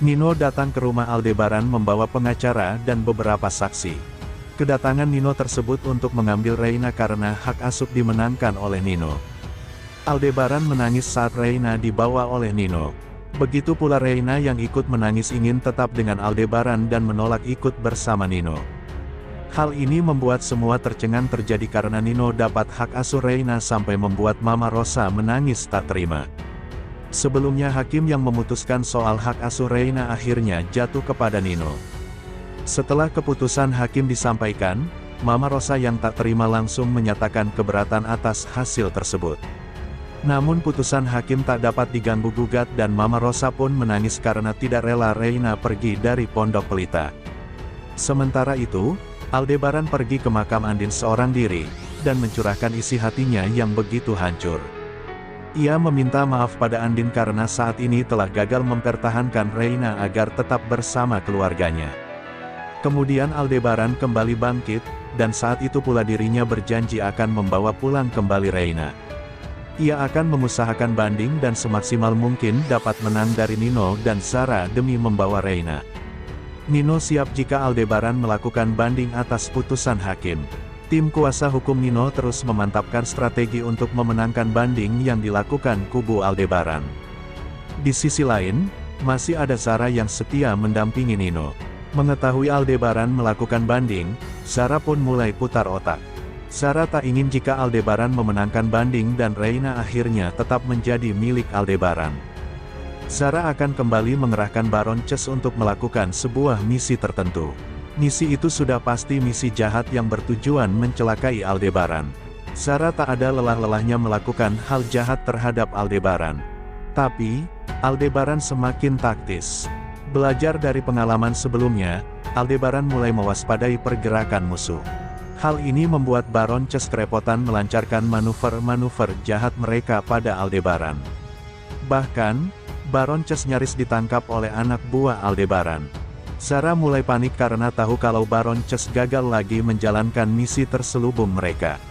Nino datang ke rumah Aldebaran membawa pengacara dan beberapa saksi. Kedatangan Nino tersebut untuk mengambil Reina karena hak asuh dimenangkan oleh Nino. Aldebaran menangis saat Reina dibawa oleh Nino. Begitu pula Reina yang ikut menangis ingin tetap dengan Aldebaran dan menolak ikut bersama Nino. Hal ini membuat semua tercengang terjadi karena Nino dapat hak asuh Reina sampai membuat Mama Rosa menangis tak terima. Sebelumnya hakim yang memutuskan soal hak asuh Reina akhirnya jatuh kepada Nino. Setelah keputusan hakim disampaikan, Mama Rosa yang tak terima langsung menyatakan keberatan atas hasil tersebut. Namun putusan hakim tak dapat diganggu-gugat dan Mama Rosa pun menangis karena tidak rela Reina pergi dari Pondok Pelita. Sementara itu, Aldebaran pergi ke makam Andin seorang diri, dan mencurahkan isi hatinya yang begitu hancur. Ia meminta maaf pada Andin karena saat ini telah gagal mempertahankan Reina agar tetap bersama keluarganya. Kemudian Aldebaran kembali bangkit, dan saat itu pula dirinya berjanji akan membawa pulang kembali Reina. Ia akan mengusahakan banding dan semaksimal mungkin dapat menang dari Nino dan Zara demi membawa Reina. Nino siap jika Aldebaran melakukan banding atas putusan hakim. Tim kuasa hukum Nino terus memantapkan strategi untuk memenangkan banding yang dilakukan kubu Aldebaran. Di sisi lain, masih ada Zara yang setia mendampingi Nino. Mengetahui Aldebaran melakukan banding, Zara pun mulai putar otak. Zara tak ingin jika Aldebaran memenangkan banding dan Reina akhirnya tetap menjadi milik Aldebaran. Zara akan kembali mengerahkan Baron Ces untuk melakukan sebuah misi tertentu. Misi itu sudah pasti misi jahat yang bertujuan mencelakai Aldebaran. Zara tak ada lelah-lelahnya melakukan hal jahat terhadap Aldebaran. Tapi, Aldebaran semakin taktis. Belajar dari pengalaman sebelumnya, Aldebaran mulai mewaspadai pergerakan musuh. Hal ini membuat Baron Ces kerepotan melancarkan manuver-manuver jahat mereka pada Aldebaran. Bahkan, Baron Ces nyaris ditangkap oleh anak buah Aldebaran. Zara mulai panik karena tahu kalau Baron Ces gagal lagi menjalankan misi terselubung mereka.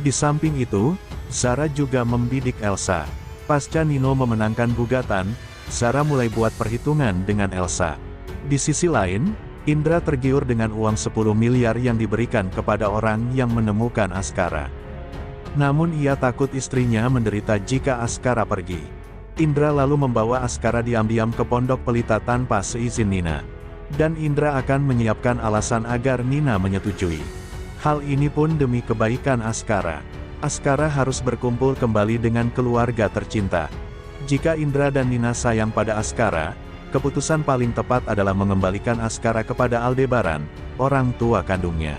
Di samping itu, Zara juga membidik Elsa. Pasca Nino memenangkan gugatan, Zara mulai buat perhitungan dengan Elsa. Di sisi lain, Indra tergiur dengan uang 10 miliar yang diberikan kepada orang yang menemukan Askara. Namun ia takut istrinya menderita jika Askara pergi. Indra lalu membawa Askara diam-diam ke Pondok Pelita tanpa seizin Nina. Dan Indra akan menyiapkan alasan agar Nina menyetujui. Hal ini pun demi kebaikan Askara. Askara harus berkumpul kembali dengan keluarga tercinta. Jika Indra dan Nina sayang pada Askara, keputusan paling tepat adalah mengembalikan Askara kepada Aldebaran, orang tua kandungnya.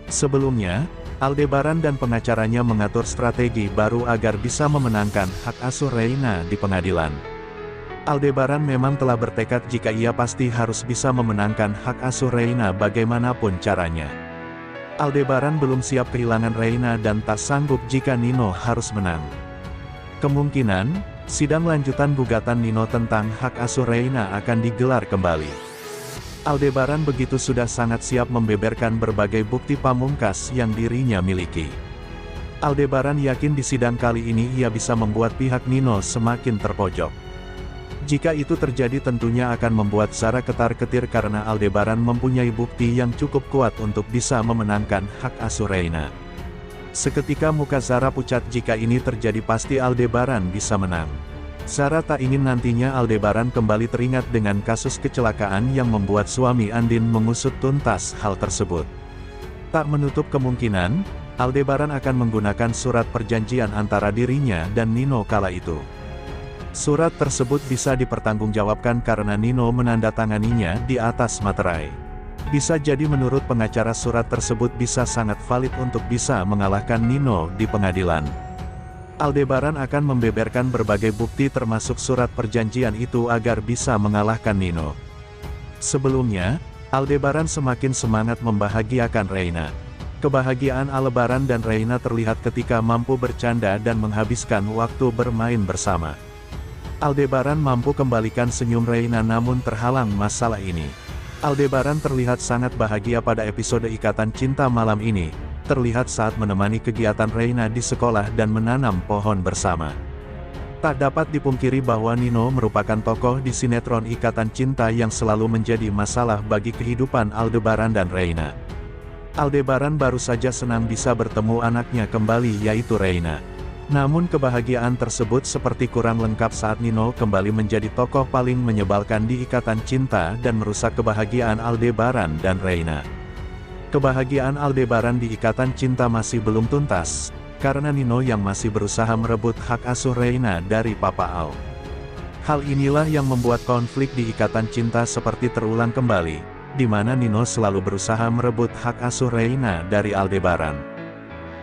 Sebelumnya, Aldebaran dan pengacaranya mengatur strategi baru agar bisa memenangkan hak asuh Reina di pengadilan. Aldebaran memang telah bertekad jika ia pasti harus bisa memenangkan hak asuh Reina bagaimanapun caranya. Aldebaran belum siap kehilangan Reina dan tak sanggup jika Nino harus menang. Kemungkinan, sidang lanjutan gugatan Nino tentang hak asuh Reina akan digelar kembali. Aldebaran begitu sudah sangat siap membeberkan berbagai bukti pamungkas yang dirinya miliki. Aldebaran yakin di sidang kali ini ia bisa membuat pihak Nino semakin terpojok. Jika itu terjadi tentunya akan membuat Zara ketar-ketir karena Aldebaran mempunyai bukti yang cukup kuat untuk bisa memenangkan hak asuh Reina. Seketika muka Zara pucat jika ini terjadi pasti Aldebaran bisa menang. Zara tak ingin nantinya Aldebaran kembali teringat dengan kasus kecelakaan yang membuat suami Andin mengusut tuntas hal tersebut. Tak menutup kemungkinan, Aldebaran akan menggunakan surat perjanjian antara dirinya dan Nino kala itu. Surat tersebut bisa dipertanggungjawabkan karena Nino menandatanganinya di atas materai. Bisa jadi menurut pengacara surat tersebut bisa sangat valid untuk bisa mengalahkan Nino di pengadilan. Aldebaran akan membeberkan berbagai bukti termasuk surat perjanjian itu agar bisa mengalahkan Nino. Sebelumnya, Aldebaran semakin semangat membahagiakan Reina. Kebahagiaan Aldebaran dan Reina terlihat ketika mampu bercanda dan menghabiskan waktu bermain bersama. Aldebaran mampu kembalikan senyum Reina namun terhalang masalah ini. Aldebaran terlihat sangat bahagia pada episode Ikatan Cinta malam ini, terlihat saat menemani kegiatan Reina di sekolah dan menanam pohon bersama. Tak dapat dipungkiri bahwa Nino merupakan tokoh di sinetron Ikatan Cinta yang selalu menjadi masalah bagi kehidupan Aldebaran dan Reina. Aldebaran baru saja senang bisa bertemu anaknya kembali yaitu Reina. Namun kebahagiaan tersebut seperti kurang lengkap saat Nino kembali menjadi tokoh paling menyebalkan di Ikatan Cinta dan merusak kebahagiaan Aldebaran dan Reina. Kebahagiaan Aldebaran di Ikatan Cinta masih belum tuntas, karena Nino yang masih berusaha merebut hak asuh Reina dari Papa Al. Hal inilah yang membuat konflik di Ikatan Cinta seperti terulang kembali, di mana Nino selalu berusaha merebut hak asuh Reina dari Aldebaran.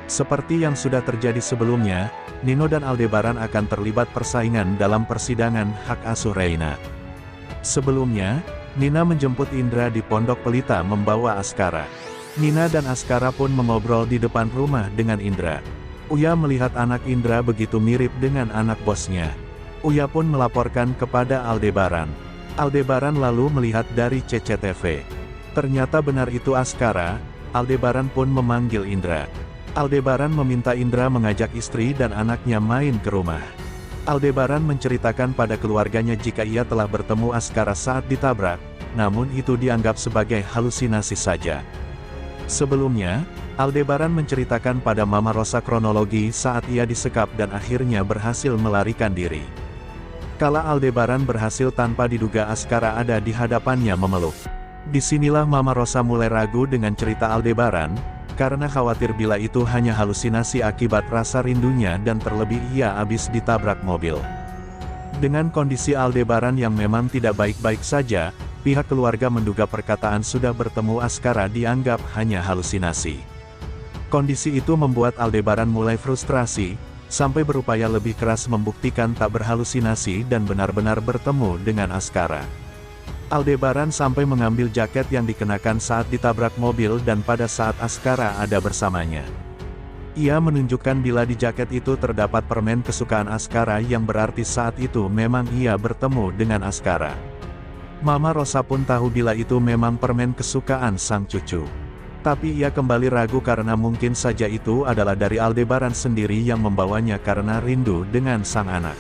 Seperti yang sudah terjadi sebelumnya, Nino dan Aldebaran akan terlibat persaingan dalam persidangan hak asuh Reina. Sebelumnya, Nina menjemput Indra di Pondok Pelita membawa Askara. Nina dan Askara pun mengobrol di depan rumah dengan Indra. Uya melihat anak Indra begitu mirip dengan anak bosnya. Uya pun melaporkan kepada Aldebaran. Aldebaran lalu melihat dari CCTV. Ternyata benar itu Askara. Aldebaran pun memanggil Indra. Aldebaran meminta Indra mengajak istri dan anaknya main ke rumah. Aldebaran menceritakan pada keluarganya jika ia telah bertemu Askara saat ditabrak, namun itu dianggap sebagai halusinasi saja. Sebelumnya, Aldebaran menceritakan pada Mama Rosa kronologi saat ia disekap dan akhirnya berhasil melarikan diri. Kala Aldebaran berhasil tanpa diduga Askara ada di hadapannya memeluk. Disinilah Mama Rosa mulai ragu dengan cerita Aldebaran, karena khawatir bila itu hanya halusinasi akibat rasa rindunya dan terlebih ia habis ditabrak mobil. Dengan kondisi Aldebaran yang memang tidak baik-baik saja, pihak keluarga menduga perkataan sudah bertemu Askara dianggap hanya halusinasi. Kondisi itu membuat Aldebaran mulai frustrasi, sampai berupaya lebih keras membuktikan tak berhalusinasi dan benar-benar bertemu dengan Askara. Aldebaran sampai mengambil jaket yang dikenakan saat ditabrak mobil dan pada saat Askara ada bersamanya. Ia menunjukkan bila di jaket itu terdapat permen kesukaan Askara yang berarti saat itu memang ia bertemu dengan Askara. Mama Rosa pun tahu bila itu memang permen kesukaan sang cucu. Tapi ia kembali ragu karena mungkin saja itu adalah dari Aldebaran sendiri yang membawanya karena rindu dengan sang anak.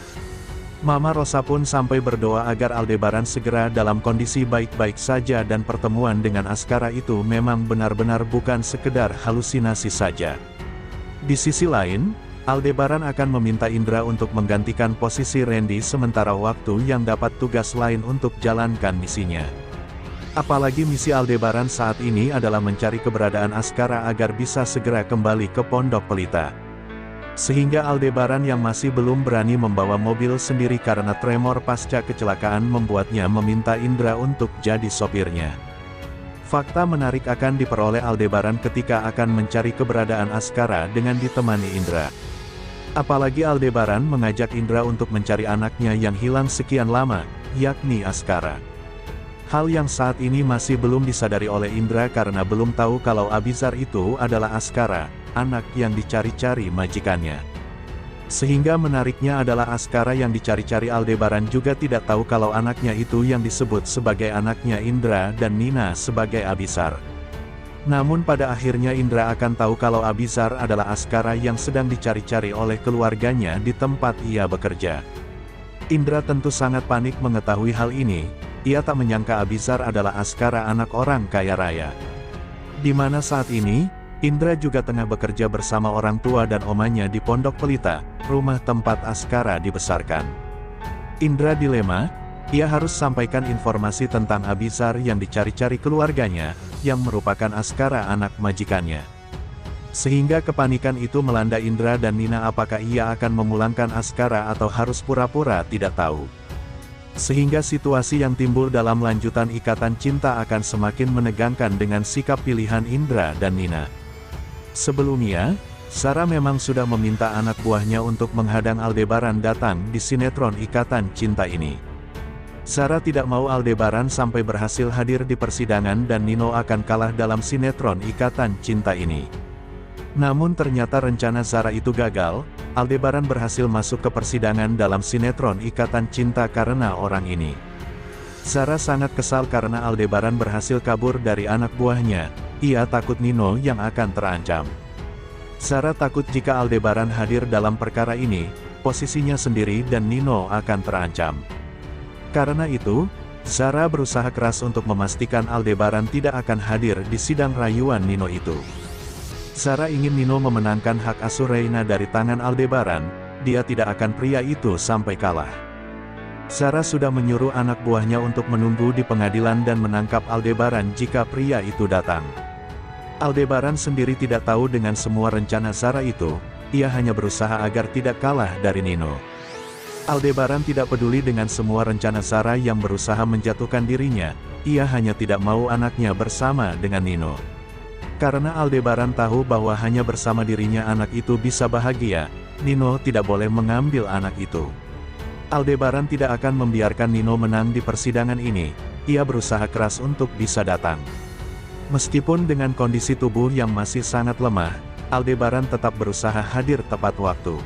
Mama Rosa pun sampai berdoa agar Aldebaran segera dalam kondisi baik-baik saja dan pertemuan dengan Askara itu memang benar-benar bukan sekedar halusinasi saja. Di sisi lain, Aldebaran akan meminta Indra untuk menggantikan posisi Randy sementara waktu yang dapat tugas lain untuk jalankan misinya. Apalagi misi Aldebaran saat ini adalah mencari keberadaan Askara agar bisa segera kembali ke Pondok Pelita. Sehingga Aldebaran yang masih belum berani membawa mobil sendiri karena tremor pasca kecelakaan membuatnya meminta Indra untuk jadi sopirnya. Fakta menarik akan diperoleh Aldebaran ketika akan mencari keberadaan Askara dengan ditemani Indra. Apalagi Aldebaran mengajak Indra untuk mencari anaknya yang hilang sekian lama, yakni Askara. Hal yang saat ini masih belum disadari oleh Indra karena belum tahu kalau Abizar itu adalah Askara, anak yang dicari-cari majikannya. Sehingga menariknya adalah Askara yang dicari-cari Aldebaran juga tidak tahu kalau anaknya itu yang disebut sebagai anaknya Indra dan Nina sebagai Abizar. Namun pada akhirnya Indra akan tahu kalau Abizar adalah Askara yang sedang dicari-cari oleh keluarganya di tempat ia bekerja. Indra tentu sangat panik mengetahui hal ini, ia tak menyangka Abizar adalah Askara anak orang kaya raya. Di mana saat ini, Indra juga tengah bekerja bersama orang tua dan omanya di Pondok Pelita, rumah tempat Askara dibesarkan. Indra dilema, ia harus sampaikan informasi tentang Abizar yang dicari-cari keluarganya, yang merupakan Askara anak majikannya. Sehingga kepanikan itu melanda Indra dan Nina apakah ia akan memulangkan Askara atau harus pura-pura tidak tahu. Sehingga situasi yang timbul dalam lanjutan Ikatan Cinta akan semakin menegangkan dengan sikap pilihan Indra dan Nina. Sebelumnya, Sarah memang sudah meminta anak buahnya untuk menghadang Aldebaran datang di sinetron Ikatan Cinta ini. Sarah tidak mau Aldebaran sampai berhasil hadir di persidangan dan Nino akan kalah dalam sinetron Ikatan Cinta ini. Namun ternyata rencana Sarah itu gagal, Aldebaran berhasil masuk ke persidangan dalam sinetron Ikatan Cinta karena orang ini. Sarah sangat kesal karena Aldebaran berhasil kabur dari anak buahnya, ia takut Nino yang akan terancam. Sarah takut jika Aldebaran hadir dalam perkara ini, posisinya sendiri dan Nino akan terancam. Karena itu, Zara berusaha keras untuk memastikan Aldebaran tidak akan hadir di sidang rayuan Nino itu. Zara ingin Nino memenangkan hak asuh Reina dari tangan Aldebaran, dia tidak akan pria itu sampai kalah. Zara sudah menyuruh anak buahnya untuk menunggu di pengadilan dan menangkap Aldebaran jika pria itu datang. Aldebaran sendiri tidak tahu dengan semua rencana Zara itu, ia hanya berusaha agar tidak kalah dari Nino. Aldebaran tidak peduli dengan semua rencana Zara yang berusaha menjatuhkan dirinya, ia hanya tidak mau anaknya bersama dengan Nino. Karena Aldebaran tahu bahwa hanya bersama dirinya anak itu bisa bahagia, Nino tidak boleh mengambil anak itu. Aldebaran tidak akan membiarkan Nino menang di persidangan ini, ia berusaha keras untuk bisa datang. Meskipun dengan kondisi tubuh yang masih sangat lemah, Aldebaran tetap berusaha hadir tepat waktu.